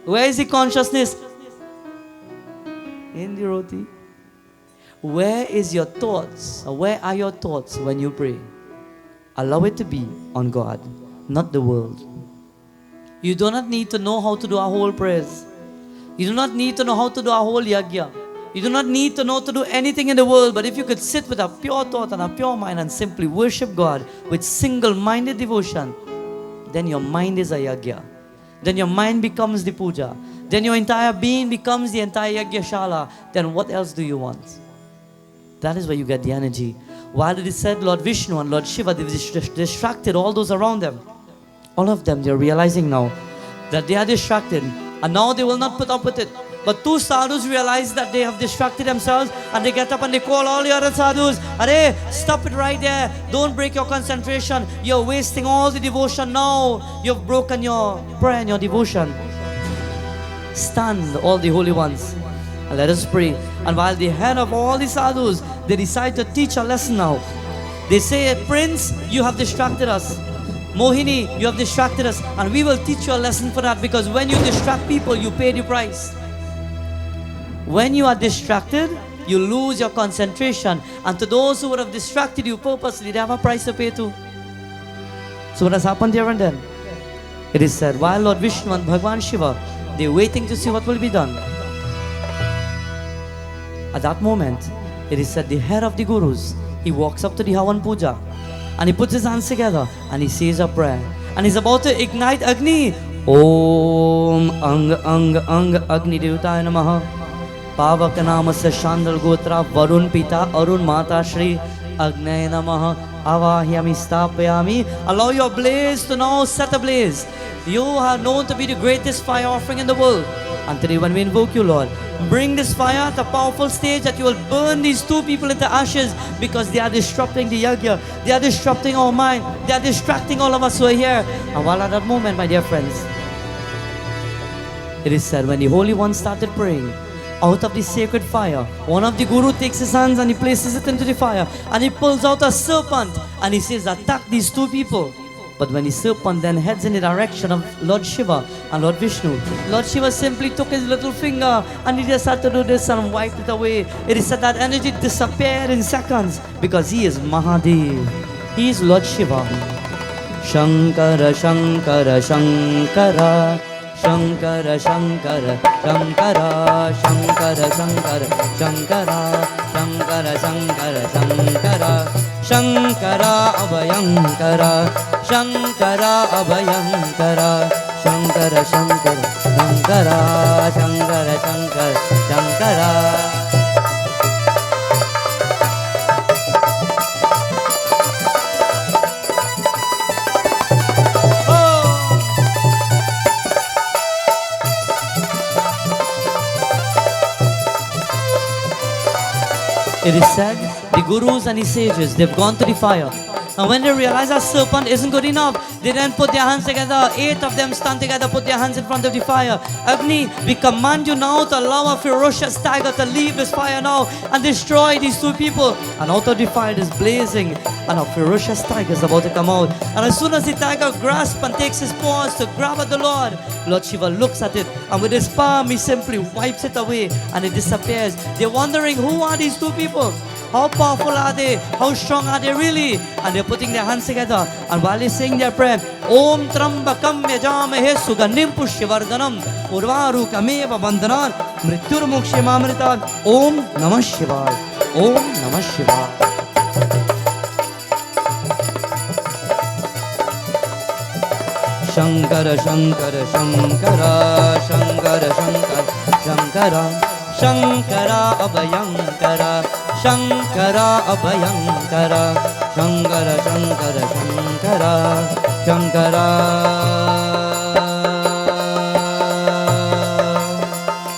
Where is the consciousness? In the roti. Where is your thoughts? Or where are your thoughts when you pray? Allow it to be on God, not the world. You do not need to know how to do a whole prayers. You do not need to know how to do a whole yagya. You do not need to know to do anything in the world, but if you could sit with a pure thought and a pure mind and simply worship God with single-minded devotion, then your mind is a yagya. Then your mind becomes the puja. Then your entire being becomes the entire Yagyashala. Then what else do you want? That is where you get the energy. While it is said Lord Vishnu and Lord Shiva, they distracted all those around them. All of them, they're realizing now that they are distracted. And now they will not put up with it. But two sadhus realize that they have distracted themselves, and they get up and they call all the other sadhus, Arey, stop it right there. Don't break your concentration. You're wasting all the devotion now. You've broken your prayer and your devotion. Stand, all the holy ones, and let us pray. And while the head of all the sadhus, they decide to teach a lesson now. They say, Prince, you have distracted us. Mohini, you have distracted us, and we will teach you a lesson for that, because when you distract people, you pay the price. When you are distracted, you lose your concentration, and to those who would have distracted you purposely, they have a price to pay too. So what has happened here and then? It is said, while Lord Vishnu and Bhagwan Shiva, they're waiting to see what will be done. At that moment, it is said the head of the gurus, he walks up to the Havan Puja and he puts his hands together and he says a prayer. And he's about to ignite Agni. Om Ang Agni Devutaya Namaha. Pavak Namasya Chandal Gotra Varun Pita Arun Mata Shri Agnaya Namaha. Avahyami Stapayami. Allow your blaze to now set ablaze. You are known to be the greatest fire offering in the world. And today when we invoke you, Lord, bring this fire at a powerful stage that you will burn these two people into ashes because they are disrupting the yagya. They are disrupting our mind. They are distracting all of us who are here. And while at that moment, my dear friends, it is said when the Holy One started praying, out of the sacred fire, one of the guru takes his hands and he places it into the fire and he pulls out a serpent and he says, attack these two people. But when the serpent then heads in the direction of Lord Shiva and Lord Vishnu, Lord Shiva simply took his little finger and he just had to do this and wiped it away. It is said that energy disappeared in seconds because he is Mahadev. He is Lord Shiva. Shankara, Shankara, Shankara. Shankara, Shankara, Shankara, Shankara, Shankara, Shankara, Shankara, Shankara, Shankara, Shankara, Abhayankara, Shankara, Abhayankara, Shankara, Shankara, Shankara, Shankara, Shankara, Shankara. It is said, the gurus and the sages, they've gone to the fire. And when they realize that serpent isn't good enough, they then put their hands together. 8 of them stand together, put their hands in front of the fire. Agni, we command you now to allow a ferocious tiger to leave this fire now and destroy these two people. And out of the fire is blazing, and a ferocious tiger is about to come out. And as soon as the tiger grasps and takes his paws to grab at the Lord, Lord Shiva looks at it, and with his palm he simply wipes it away and it disappears. They're wondering, who are these two people? How powerful are they? How strong are they really? And they're putting their hands together. And while they're saying their prayer, Om Trambakam Yajamahe Sugandhim Pushyavardhanam Urvarukameva Bandhanan Mrityur Mokshemamritan. Om Namah Shivaya. Om Namah Shivaya. Shankara, Shankara, Shankara, Shankara, Shankara, Shankara, Shankara, Abhayankara, Shankara, Abhayankara, Shankara, Shankara, Shankara,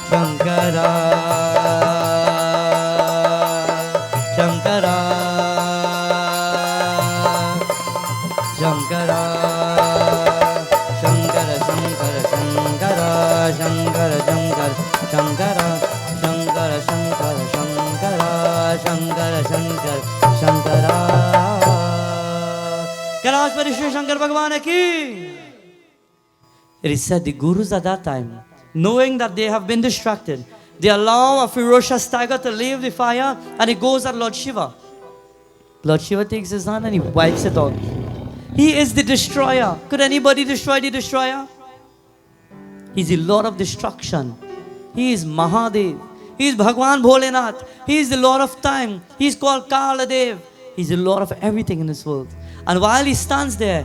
Shankara, Shankara, Shankara, Shankara, Shankara, Shankara, Shankara, Shankara, Shankara, Shankara, Shankara, Shankara, Shankara, Shankara, Shankara, Shankara. Kailashpati Shri Shankar Bhagwan ki. It is said the gurus at that time, knowing that they have been distracted, they allow a ferocious tiger to leave the fire and it goes at Lord Shiva. Lord Shiva takes his hand and he wipes it out. He is the destroyer. Could anybody destroy the destroyer? He's the Lord of destruction. He is Mahadev. He is Bhagwan Bholenath. He is the Lord of time. He is called Kaladev. He's the Lord of everything in this world. And while he stands there,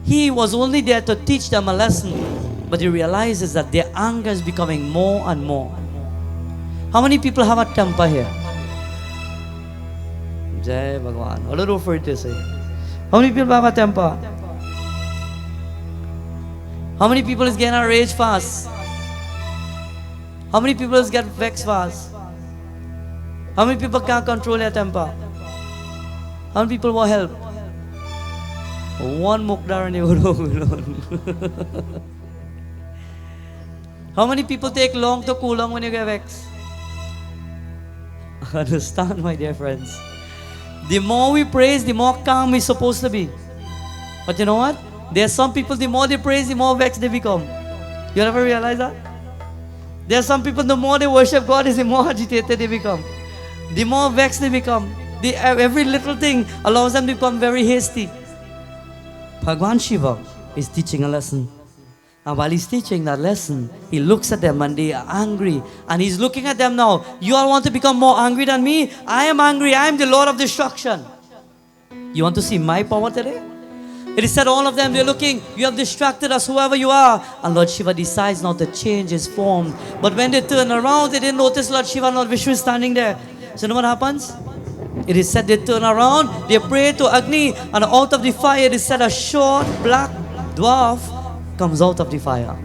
he was only there to teach them a lesson. But he realizes that their anger is becoming more and more. How many people have a temper here? Jai Bhagwan. A little for it to say. How many people have a temper? How many people is getting a rage fast? How many people is get vexed fast? How many people can't control their temper? How many people want help? One mukdar and they will alone. How many people take long to cool long when you get vexed? Understand, my dear friends. The more we praise, the more calm we're supposed to be. But you know what? There are some people, the more they praise, the more vexed they become. You ever realize that? There are some people, the more they worship God, the more agitated they become. The more vexed they become. Every little thing allows them to become very hasty. Bhagwan Shiva is teaching a lesson. And while he's teaching that lesson, he looks at them and they are angry. And he's looking at them now. You all want to become more angry than me? I am angry. I am the Lord of destruction. You want to see my power today? It is said all of them, they're looking, you have distracted us, whoever you are. And Lord Shiva decides now to change his form. But when they turn around, they didn't notice Lord Shiva and Lord Vishnu standing there. So you know what happens? It is said they turn around, they pray to Agni, and out of the fire, it is said a short black dwarf comes out of the fire.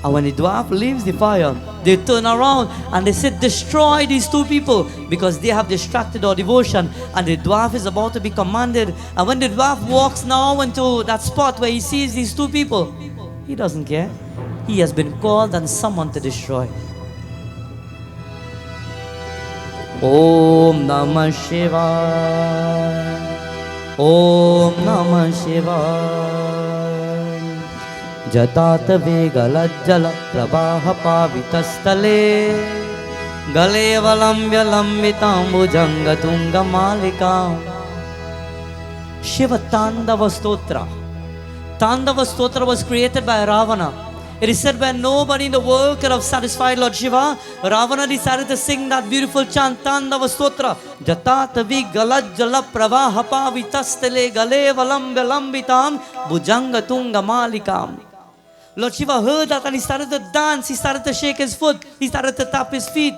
And when the dwarf leaves the fire, they turn around and they say, destroy these two people, because they have distracted our devotion. And the dwarf is about to be commanded. And when the dwarf walks now into that spot where he sees these two people, he doesn't care. He has been called and summoned to destroy. Om Namah Shivaya. Om Namah Shivaya. Jatat vegalajjala prabaha pavitastale gale valambya lambitam bhujanga tunga malika. Shiva Tandava Stotra. Tandava Stotra was created by Ravana. It is said when nobody in the world could have satisfied Lord Shiva, Ravana decided to sing that beautiful chant, Tandava Stotra. Jatatavi galajjala pravaha pavitastale gale valambya lambitam bhujanga tunga malikam. Lord Shiva heard that and he started to dance, he started to shake his foot, he started to tap his feet.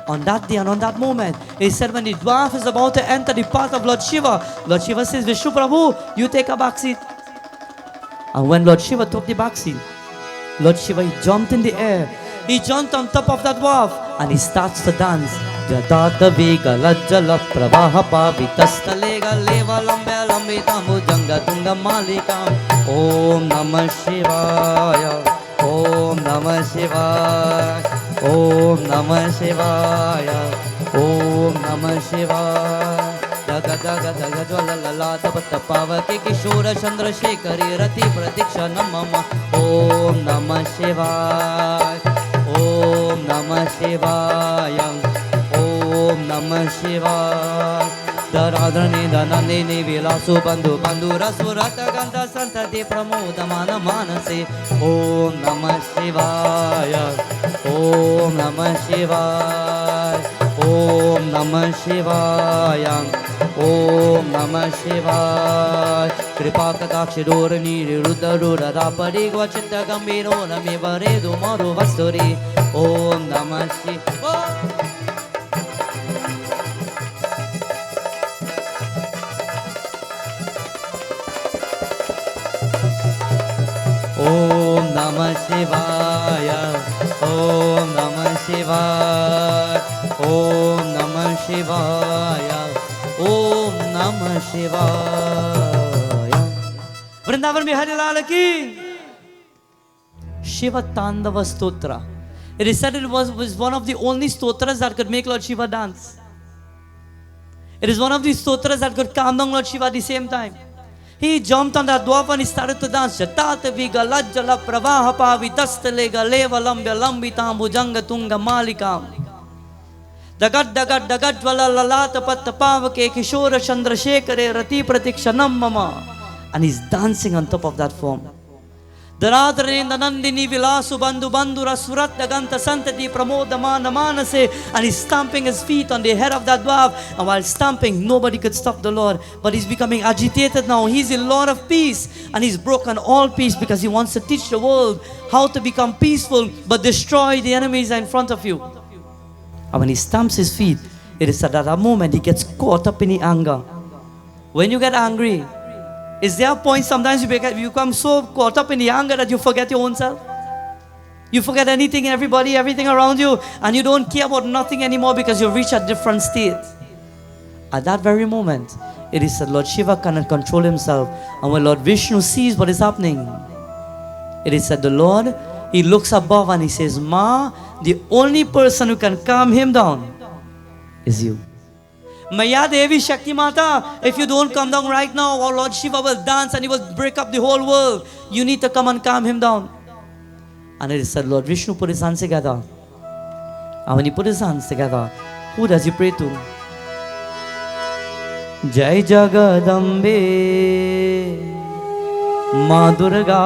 On that day and on that moment, he said when the dwarf is about to enter the path of Lord Shiva says, Vishnu Prabhu, you take a back seat. And when Lord Shiva took the back seat, Lord Shiva, he jumped in the air. He jumped on top of that dwarf and he starts to dance. Jatata vega lajjala pravaha pavitastale galeva lambya lambita mujanga tunga malika. Om Namah Shivaya. Om Namah Shivaya. Om Namah Shivaya. Om Namah Shivaya. Daga daga daga jwala lalata patapava ke kishora chandra shekhari rati pratiksha namama. Om Namah Shivaya. Om Namah Shivaya. Om Namah Shivaya. Dharadhane dhanane vilasu bandhu bandhu rasurata gandha santati pramodamana manase. Om Namah Shivaya. Om Namah Shivaya. Om Namah Shivaya. Om Namah Shivaya. Kripa katakshi dorani ruddha rudha rapari gvachita gambhiro name varedu maru vasturi. Om Namah Shivaya. Om Namah Shivaya. Om Namah Shivaya. Om Namah Shivaya. Om Namah Shivaya. Vrindavan Bihari Lal ki. Shiva Tandava Stotra. It is said it was one of the only stotras that could make Lord Shiva dance. It is one of the stotras that could calm down Lord Shiva at the same time. He jumped on that dwarf and he started to dance. Jatata viga lajjala pravaha pavitastale galeva lambya lambitam bhujanga tunga malikam. Dagat dagat dagat vala lalata pattapavake kishora chandra shekhare rati pratikshanam mama. And he's dancing on top of that form. Dharadhane nandini vilasu bandhu bandhu rasurat daganta santati pramodamana manase. And he's stamping his feet on the head of that dwarf. And while stamping, nobody could stop the Lord. But he's becoming agitated now. He's the Lord of peace. And he's broken all peace because he wants to teach the world how to become peaceful but destroy the enemies in front of you. And when he stamps his feet, it is at that moment he gets caught up in the anger. When you get angry, is there a point sometimes you become so caught up in the anger that you forget your own self? You forget anything, everybody, everything around you, and you don't care about nothing anymore because you've reached a different state. At that very moment, it is that Lord Shiva cannot control himself. And when Lord Vishnu sees what is happening, it is that the Lord, he looks above and he says, Ma, the only person who can calm him down is you. Maya Devi Shakti Mata, if you don't come down right now, our Lord Shiva will dance and he will break up the whole world. You need to come and calm him down. And it is said Lord Vishnu put his hands together. And when he put his hands together, who does he pray to? Jai Jagadambe, माँ दुर्गा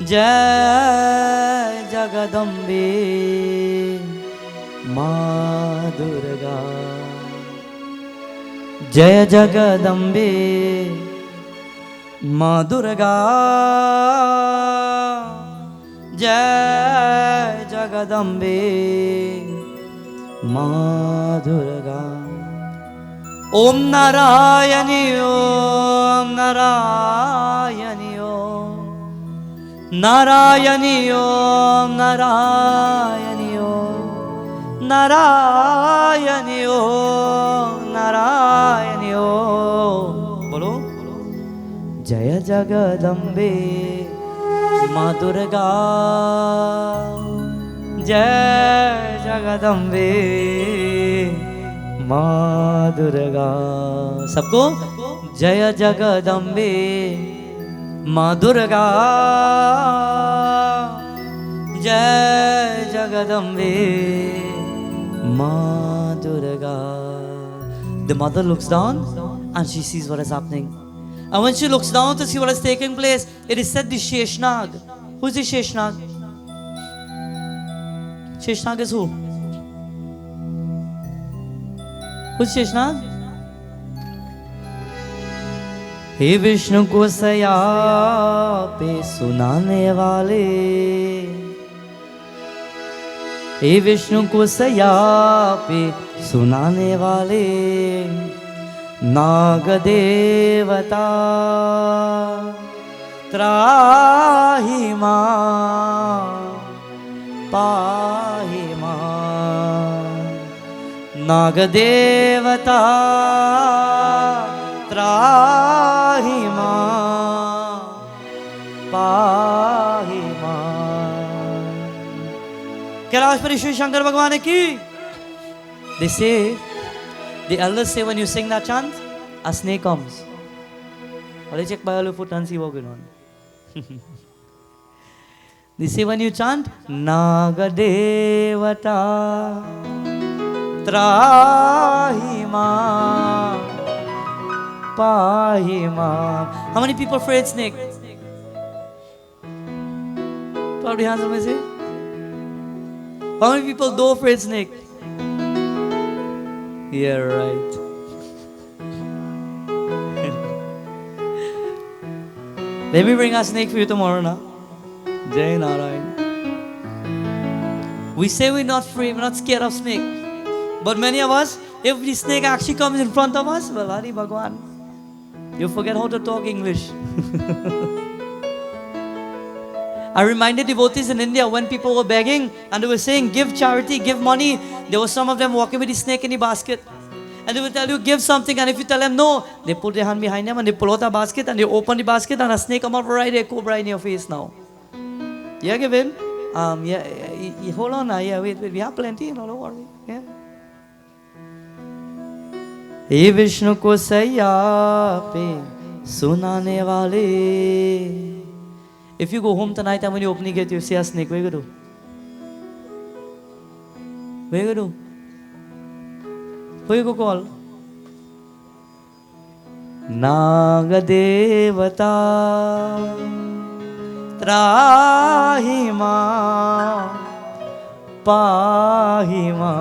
जय जगदम्बे माँ दुर्गा जय जगदम्बे माँ दुर्गा जय जगदम्बे माँ दुर्गा। ओम नारायणी ओम नारायणी ओम नारायणी ओम नारायणी ओम नारायणी ओम नारायणी ओम। बोलो जय जगदम्बे माँ दुर्गा जय जगदम्बे माँ दुर्गा। सबको जय जगदम्बे माँ दुर्गा जय जगदम्बे माँ Durga. The mother looks down and she sees what is happening. And when she looks down to see what is taking place, it is said the Sheshnag. Who is the Sheshnag? Sheshnag is who? Who's Sheshnag? हे विष्णु को सया पे सुनाने वाले, हे विष्णु को सया पे सुनाने वाले नाग देवता त्राहि मां पाहि मां। नाग देवता त्राहि मां पाहि मां। कैलाशपति श्री शंकर भगवान की। They say, the elders say when you sing that chant, a snake comes. Well, check by all your foot and see what's going on. They say when you chant, Nagadevata Trahima Pahima. How many people afraid snake? Probably hands on my say. How many people do afraid snake? Yeah, right. Let me bring a snake for you tomorrow now. Jai Narayan. We say we're not afraid, we're not scared of snake. But many of us, if the snake actually comes in front of us, well, Hari Bhagwan, you forget how to talk English. I reminded devotees in India when people were begging and they were saying, give charity, give money. There were some of them walking with the snake in the basket. And they will tell you, give something. And if you tell them no, they put their hand behind them and they pull out a basket and they open the basket and a snake come up right there, cobra in your face now. Yeah, give in. Hold on now. Yeah, wait. We have plenty. No, don't worry. Yeah. Hey Vishnu ko saiya pe sunane wale. If you go home tonight and when you open the gate, you see a snake, what are you going to do? What are you going to do? Who you go call? Nagadevata Trahima Pahima.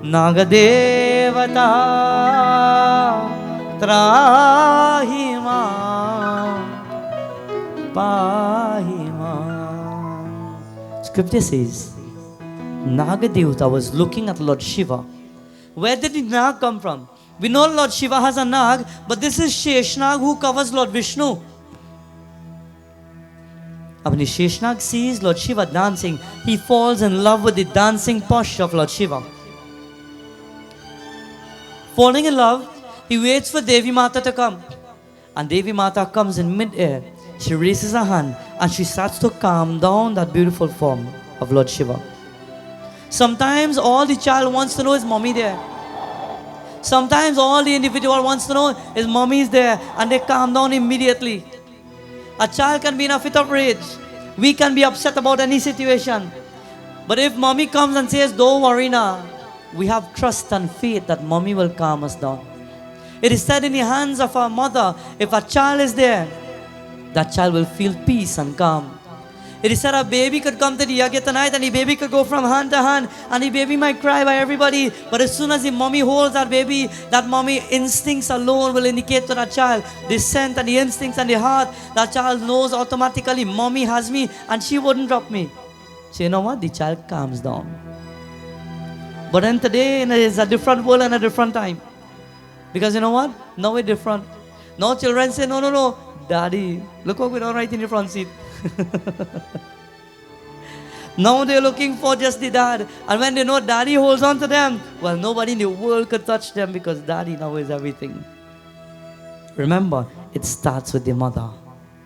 Nagadevata Trahima Pahima. Scripture says Nagadevata was looking at Lord Shiva. Where did the Nag come from? We know Lord Shiva has a Nag, but this is Sheshnag who covers Lord Vishnu. When the Sheshnag sees Lord Shiva dancing, he falls in love with the dancing posture of Lord Shiva. Falling in love, he waits for Devi Mata to come. And Devi Mata comes in mid-air. She raises her hand and she starts to calm down that beautiful form of Lord Shiva. Sometimes all the child wants to know is mommy there. Sometimes all the individual wants to know is mommy is there, and they calm down immediately. A child can be in a fit of rage. We can be upset about any situation. But if mommy comes and says, don't worry now, we have trust and faith that mommy will calm us down. It is said in the hands of our mother, if a child is there, that child will feel peace and calm. It is said a baby could come to the yagya tonight and the baby could go from hand to hand and the baby might cry by everybody. But as soon as the mommy holds that baby, that mommy instincts alone will indicate to that child the scent and the instincts and the heart. That child knows automatically, mommy has me and she wouldn't drop me. So you know what? The child calms down. But then today it is a different world and a different time. Because you know what? Now we're different. Now children say, no, no, no, daddy, look what we're doing right in the front seat. Now they're looking for just the dad. And when they know daddy holds on to them, well, nobody in the world could touch them because daddy now is everything. Remember, it starts with the mother.